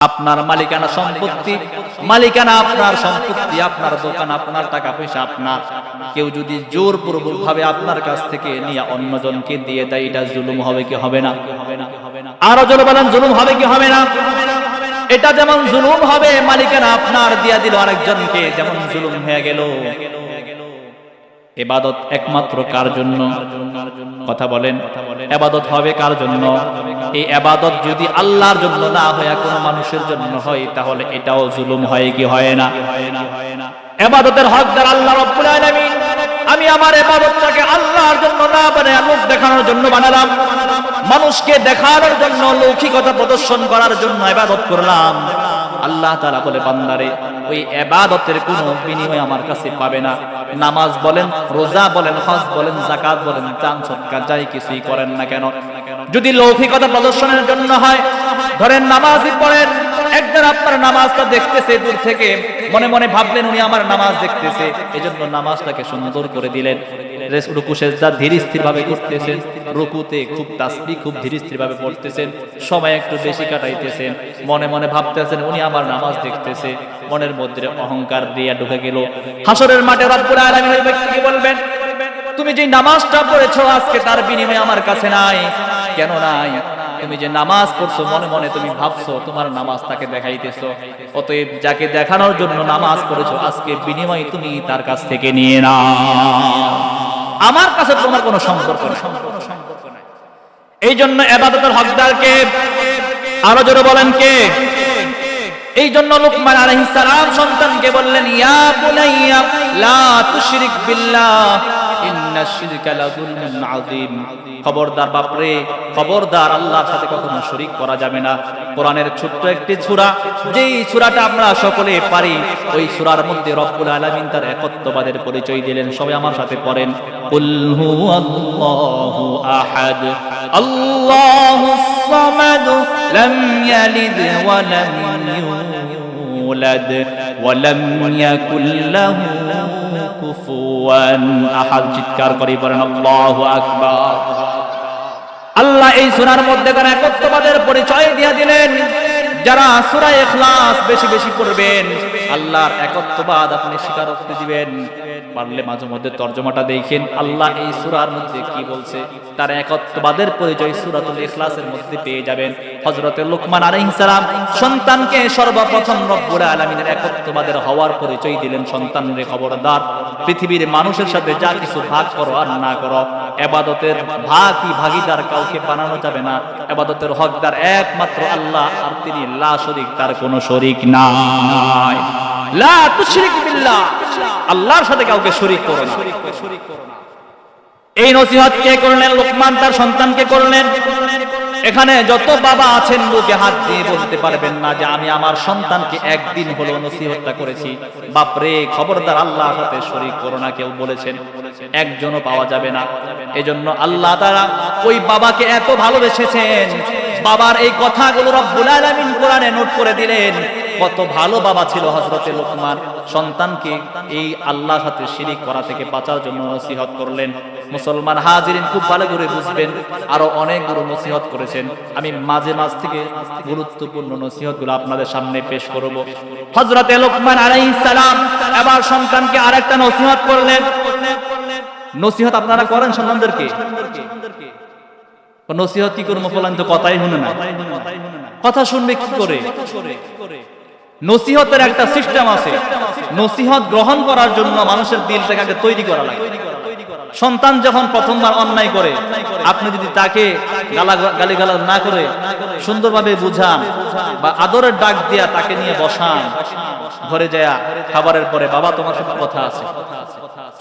আপনার মালিকানা সম্পত্তি, মালিকানা আপনার সম্পত্তি, আপনার দোকান, আপনার টাকা পয়সা আপনার। কেউ যদি জোরপূর্বক ভাবে আপনার কাছ থেকে নিয়ে অন্যজনকে দিয়ে দেয়, এটা জুলুম হবে কি হবে না? আরো জোরে বলেন, জুলুম হবে কি হবে না? এটা যেমন জুলুম হবে, মালিকানা আপনার দিয়া দিল আরেকজনকে, যেমন জুলুম হয়ে গেল। ইবাদত একমাত্র কার জন্য? কথা বলেন, ইবাদত হবে কার জন্য? এই ইবাদত যদি আল্লাহর জন্য না হয়, কোনো মানুষের জন্য হয়, তাহলে এটাও জুলুম হয় কি হয় না? ইবাদতের হকদার আল্লাহ রাব্বুল আলামিন। আমি আমার ইবাদতটাকে আল্লাহর জন্য না বানায় লোক দেখানোর জন্য বানালাম, মানুষকে দেখানোর জন্য, লৌকিকতা প্রদর্শন করার জন্য ইবাদত করলাম। আল্লাহ তাআলা বলে, বান্দারে ওই ইবাদতের কোনো বিনিময় আমার কাছে পাবে না। নামাজ বলেন, রোজা বলেন, হজ বলেন, যাকাত বলেন, দান সদকা যাই কিছুই করেন না কেন, যদি লৌকিকতা প্রদর্শনের জন্য হয়, ধরেন নামাজই পড়েন, একজন আপনার নামাজটা দেখতেছে দূর থেকে, মনে মনে ভাবলেন উনি আমার নামাজ দেখতেছে, এজন্য নামাজটাকে সুন্দর করে দিলেন, রুকু সেজদা ধীর স্থির ভাবে করতেছেন, রুকুতে খুব তাসবিহ খুব ধীর স্থির ভাবে পড়তেছেন, সময় একটু বেশি কাটাইতেছেন, মনে মনে ভাবতেছেন উনি আমার নামাজ দেখতেছে, মনের মধ্যে অহংকার দিয়া ঢুকে গেল। হাসরের মাঠে রব্বুল আলামিন ওই ব্যক্তিকে বলবেন, তুমি যে নামাজটা পড়েছো আজকে তার বিনিময় আমার কাছে নাই। কেন নাই? তুমি যে নামাজ পড়ছো মনে মনে তুমি ভাবছো তোমার নামাজ তাকে দেখাইতেছো, অতএব যাকে দেখানোর জন্য নামাজ পড়েছো আজকে বিনিময় তুমি তার কাছ থেকে নিয়ে নাও, আমার কাছে তোমার কোনো সম্পর্ক নেই। এই জন্য ইবাদতের হকদারকে আরো জোরে বলেন কে? এই জন্য লুকমান আলাইহিস সালাম সন্তানকে বললেন, ইয়া বুনাইয়া লা তুশরিক বিল্লাহ ইন্নাশ শিরকা লাযুলমুন আযীম। খবরদার বাপরে, খবরদার, আল্লাহর সাথে কখনো শরীক করা যাবে না। কোরআনের ছোট্ট একটি সূরা, যেই সূরাটা আমরা সকলে পারি, ওই সূরার মধ্যে রব্বুল আলামিন তার একত্ববাদের পরিচয় দিলেন। সবাই আমার সাথে পড়েন, কুল হুয়াল্লাহু আহাদ আল্লাহুস সামাদ লাম ইয়ালিদ ওয়া লাম ইউলাদ ওয়া লাম ইয়াকুল লাহু কুফুয়ান আহাদ। চিৎকার করে বলেন আল্লাহু আকবার। আল্লাহ এই সূরার মধ্যে কোন একত্ববাদের পরিচয় দিয়ে দিলেন। যারা সূরা ইখলাস বেশি বেশি পড়বেন, আল্লাহর একত্ববাদ আপনি স্বীকার করতে দিবেন। পারলে মাঝে মধ্যে তরজমাটা দেখেন, আল্লাহ এই সূরার মধ্যে কি বলছে, তার একত্ববাদের পরিচয় সূরাতুল ইখলাসের মধ্যে পেয়ে যাবেন। হযরত লুকমান আলাইহিস সালাম সন্তানকে সর্বপ্রথম রব্বুল আলামিনের একত্ববাদের হওয়ার পরিচয় দিলেন। সন্তানরে খবরদার, পৃথিবীর মানুষের সাথে যা কিছু ভাগ করো আর না করো, ইবাদতের ভাগীদার কাউকে বানানো যাবে না। ইবাদতের হকদার একমাত্র আল্লাহ, আর তিনি লা শরীক, তার কোনো শরীক নাই। লা তুশরিক বিল্লাহ, আল্লাহর সাথে কাউকে শরীক করো না। এই নসিহত কে করলেন? লুকমান তার সন্তানকে করলেন। এখানে যত বাবা আছেন বুকে হাত দিয়ে বলতে পারবেন না যে আমি আমার সন্তানকে একদিন হলো নসিহতটা করেছি। বাপরে, খবরদার, আল্লাহর সাথে শরীক করো না কেউ বলেছেন? একজনও পাওয়া যাবে না। এজন্য আল্লাহ তাআলা ওই বাবাকে এত ভালোবেসেছেন, বাবার এই কথাগুলো রব্বুল আলামিন কোরআনে নোট করে দিলেন। কত ভালো বাবা ছিল হযরতে লুকমান, সন্তানকে এই আল্লাহর সাথে শিরিক করা থেকে বাঁচার জন্য নসিহত করলেন। মুসলমান হাজিরিন খুব ভালো করে বুঝবেন, আরো অনেকগুলো নসিহত করেছেন। আমি মাঝে মাঝ থেকে গুরুত্বপূর্ণ নসিহতগুলো আপনাদের সামনে পেশ করব। হযরতে লুকমান আলাইহিস সালাম এবার সন্তানকে আরেকটা নসিহত করলেন। নসিহত আপনারা করেন সন্তানদেরকে? নসিহত কি করবো বলেন তো? কথাই শুনে না, কথা শুনবে কি করে? নসিহতের একটা সিস্টেম আছে। নসিহত গ্রহণ করার জন্য মানুষের দিলটাকে আগে তৈরি করা লাগে। সন্তান যখন প্রথমবার অন্যায় করে, আপনি যদি তাকে গালিগালাজ না করে সুন্দরভাবে বুঝান বা আদরের ডাক দিয়া তাকে নিয়ে বসান, ঘরে যায় খাবারের পরে, বাবা তোমার সাথে কথা আছে,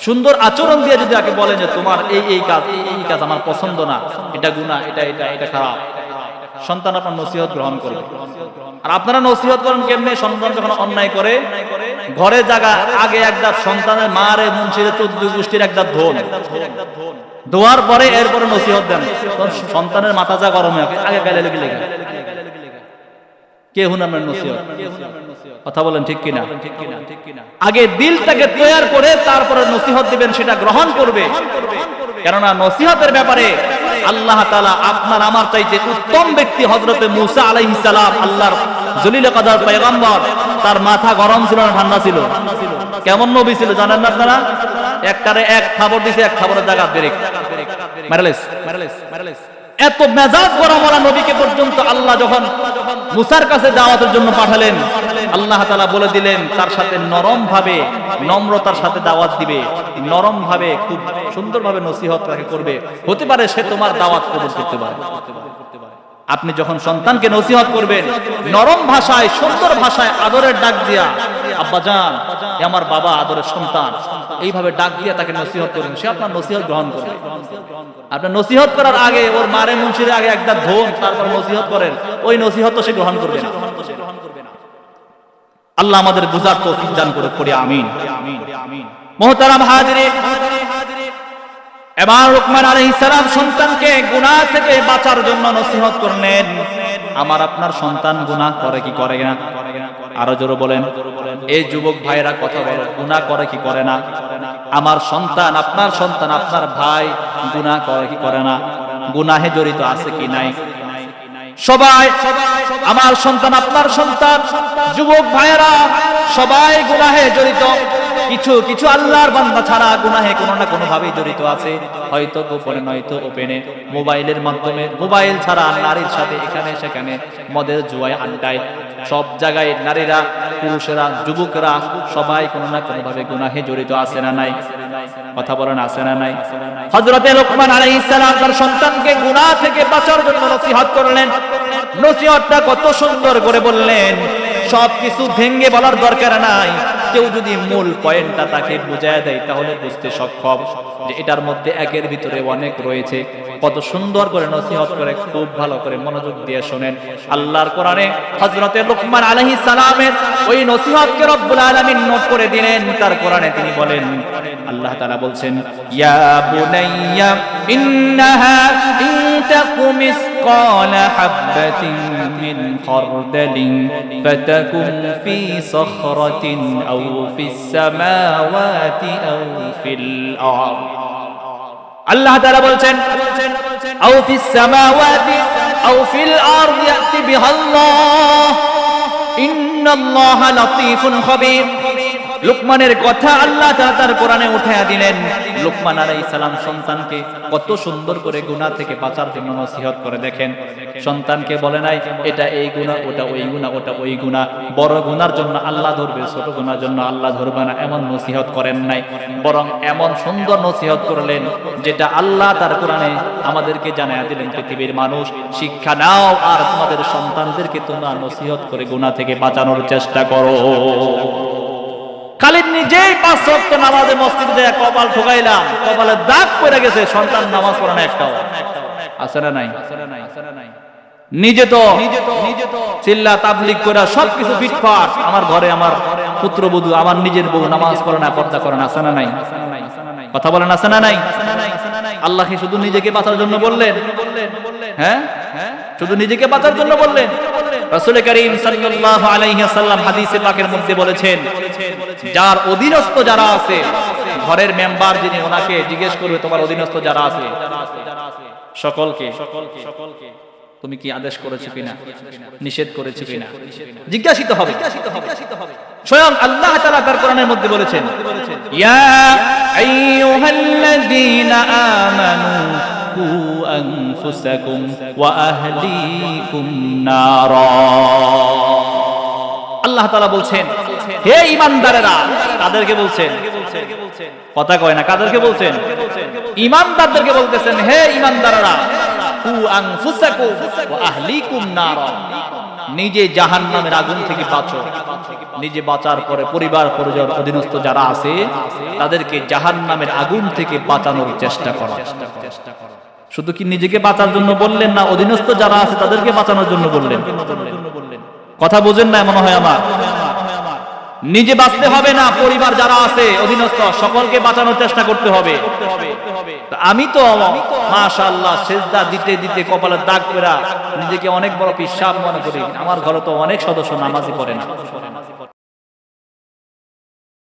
সুন্দর আচরণ দিয়ে যদি তাকে বলেন যে তোমার এই কাজ আমার পছন্দ না, এটা গুনাহ, এটা খারাপ, সন্তান আপনার নসিহত গ্রহণ করবে। আর আপনারা নসিহত করেন কেমনে? সন্তান যখন অন্যায় করে, ঘরে জায়গা আগে একদা সন্তানের মারে মুন্সিরে 14 গোষ্ঠীর একদা ধোয়ার পরে এরপরে নসিহত দেন। সন্তানের মাথা যা গরম হয়, আগে গালে লেগে কে হুনামের নসিহত? কথা বলেন ঠিক কিনা? আগে দিলটাকে তৈয়ার করে তারপরে নসিহত দিবেন, সেটা গ্রহণ করবে। কেননা নসিহতের ব্যাপারে আল্লাহ তাআলা আপনার আমার চাইতে উত্তম ব্যক্তি হযরতে মূসা আলাইহিস সালাম আল্লাহর জলিল কদর পয়গম্বর, তার মাথা গরম ছিল না ঠান্ডা ছিল? কেমন নবী ছিল জানেন না আপনারা? একটারে এক খাবার দিছে, এক খাবারের জায়গা ব্রেক মারলেস। এত মেজাজ গরম ওরা নবীকে পর্যন্ত আল্লাহ যখন মুসার কাছে দাওয়াতের জন্য পাঠালেন, আল্লাহ তাআলা বলে দিলেন তার সাথে নরম ভাবে, নম্রতার সাথে দাওয়াত দিবে, নরম ভাবে, খুব সুন্দর ভাবে নসিহত তাকে করবে। হতে পারে সে তোমার দাওয়াত কবুল করতে পারে। আপনি যখন সন্তানকে নসিহত করবেন, নরম ভাষায়, সুন্দর ভাষায়, আদরের ডাক দিয়া, আব্বাজান এ আমার বাবা, আদরের সন্তান, এইভাবে ডাক দিয়া তাকে নসিহত করবেন, সে আপনার নসিহত গ্রহণ করবে। আপনার নসিহত করার আগে ওর মারে মুন্সিরে আগে একটা ধোন, তারপর নসিহত করেন, ওই নসিহত তো সে গ্রহণ করবে না। আল্লাহ আমাদের বুঝার তৌফিক দান করে পড়ি আমিন। মুহতারাম হাজিরিন, এবার লুকমান আলাইহিস সালাম সন্তানকে গুনাহ থেকে বাঁচার জন্য নসিহত করলেন। আমার আপনার সন্তান গুনাহ করে কি করে না? আরো জোরে বলেন, এই যুবক ভাইরা কথা বলো, গুনাহ করে কি করে না? আমার সন্তান, আপনার সন্তান, আপনার ভাই গুনাহ করে কি করে না? গুনাহে জড়িত আছে কি নাই? সবাই, আমার সন্তান, আপনার সন্তান, যুবক ভাইরা সবাই গুনাহে জড়িত। কিছু কিছু আল্লাহর বান্দা ছাড়া গুনাহে কোনো না কোনো ভাবে জড়িত আছে, হয়তো গোপনে নয়তো ওপেনে, মোবাইলের মাধ্যমে, মোবাইল ছাড়া নারীর সাথে এখানে সেখানে, মদের জুয়ায় আড্ডায়, সব জায়গায় নারীরা, পুরুষেরা, যুবকরা সবাই কোনো না কোনো ভাবে গুনাহে জড়িত আছে না নাই? কথা বলেন, আছে না নাই? হযরতে লুকমান আলাইহিস সালাম তার সন্তানকে গুনাহ থেকে বাঁচার জন্য নসিহত করলেন। নসিহতটা কত সুন্দর করে বললেন, সবকিছু ভেঙে বলার দরকার নাই। কেউ যদি মূল পয়েন্টটা তাকে বুঝায় দেয় তাহলে বুঝতে সক্ষম যে এটার মধ্যে একের ভিতরে অনেক রয়েছে। কত সুন্দর করে নসিহত করে, খুব ভালো করে মনোযোগ দিয়ে শুনেন। আল্লাহর কোরআনে হযরতে লুকমান আলাইহিস সালামের ওই নসিহতকে রব্বুল আলামিন নোট করে দিলেন। তার কোরআনে তিনি বলেন, আল্লাহ তাআলা বলছেন, ইয়া বুনাইয়া ইন্নাহা ইন তাকু মিসকালা হাববাতিন মিন খারদালিন ফাতাকুন ফি সখরাতিন আও ফিস সামাওয়াতি আও ফিল আরদ। আল্লাহ তাআলা বলছেন, আও ফিস সামাওয়াতি আও ফিল আরদ ইয়াতি বিহাল্লাহ ইন্নাল্লাহা লাতীফুন খাবীর। লুকমানের কথা আল্লাহ তাআলা তার কোরআনে উঠায়া দিলেন। লুকমান আলাইহিস সালাম সন্তানকে কত সুন্দর করে গুনাহ থেকে বাঁচার জন্য নসিহত করে। দেখেন, সন্তানকে বলে নাই এটা এই গুনাহ, ওটা ওই গুনাহ, ওটা ওই গুনাহ, বড় গুনার জন্য আল্লাহ ধরবে, ছোট গুনার জন্য আল্লাহ ধরবে না, এমন নসিহত করেন নাই। বরং এমন সুন্দর নসিহত করলেন যেটা আল্লাহ তার কোরআনে আমাদেরকে জানায়া দিলেন, পৃথিবীর মানুষ শিক্ষা নাও আর তোমাদের সন্তানদেরকে তোমরা নসিহত করে গুনাহ থেকে বাঁচানোর চেষ্টা করো। খালি নিজেই 5 ওয়াক্ত নামাজে মসজিদে কপাল ঠোকাইলাম, কপালে দাগ পড়ে গেছে, সন্তান নামাজ পড়ে না একটাও। আছে না নাই? নিজে তো চিল্লা তাবলীগ করে সবকিছু ফিটফাট, আমার ঘরে আমার পুত্রবধূ, আমার নিজের বউ নামাজ পড়ে না, পর্দা করে না। আছে না নাই? কথা বলেন, আছে না নাই? আল্লাহকে শুধু নিজেকে বাঁচার জন্য বললেন? হ্যাঁ, শুধু নিজেকে বাঁচার জন্য বললেন? রাসূল করিম সাল্লাল্লাহু আলাইহি ওয়াসাল্লাম হাদিসে পাকের মধ্যে বলেছেন, যার অধীনস্থ যারা আছে, ঘরের মেম্বার যিনি, ওনাকে জিজ্ঞেস করবে তোমার অধীনস্থ যারা আছে সকলকে তুমি কি আদেশ করেছো কিনা, নিষেধ করেছো কিনা, জিজ্ঞাসিত হবে। স্বয়ং আল্লাহ তাআলা তার কোরআনের মধ্যে বলেছেন, ইয়া আইয়ুহাল্লাযীনা আমানু কু আনফুসাকুম ওয়া আহলিকুম নারা। আল্লাহ তাআলা বলছেন, হে ঈমানদারেরা, কাদেরকে বলছেন? কথা কয় না, কাদেরকে বলছেন? ঈমানদারদেরকে বলতেছেন, হে ঈমানদারেরা, কু আনফুসাকুম ওয়া আহলিকুম নারা, নিজে জাহান্নামের আগুন থেকে বাঁচো। নিজে বাঁচার পরে পরিবার পরিজন অধীনস্থ যারা আছে তাদেরকে জাহান্নামের আগুন থেকে বাঁচানোর চেষ্টা করো। শুধু কি নিজেকে বাঁচার জন্য বললেন না, অধীনস্থ যারা আছে তাদেরকে বাঁচানোর জন্য বললেন? কথা বুঝেন না মনে হয় আমার। নিজে বাঁচতে হবে না, পরিবার যারা আছে অধীনস্থ সকলকে বাঁচানোর চেষ্টা করতে হবে। আমি তো মাশাআল্লাহ সিজদা দিতে দিতে কপালে দাগ পড়া নিজেকে অনেক বড় পিশাব মনে করি। আমার ঘরে তো অনেক সদস্য নামাজই পড়ে না।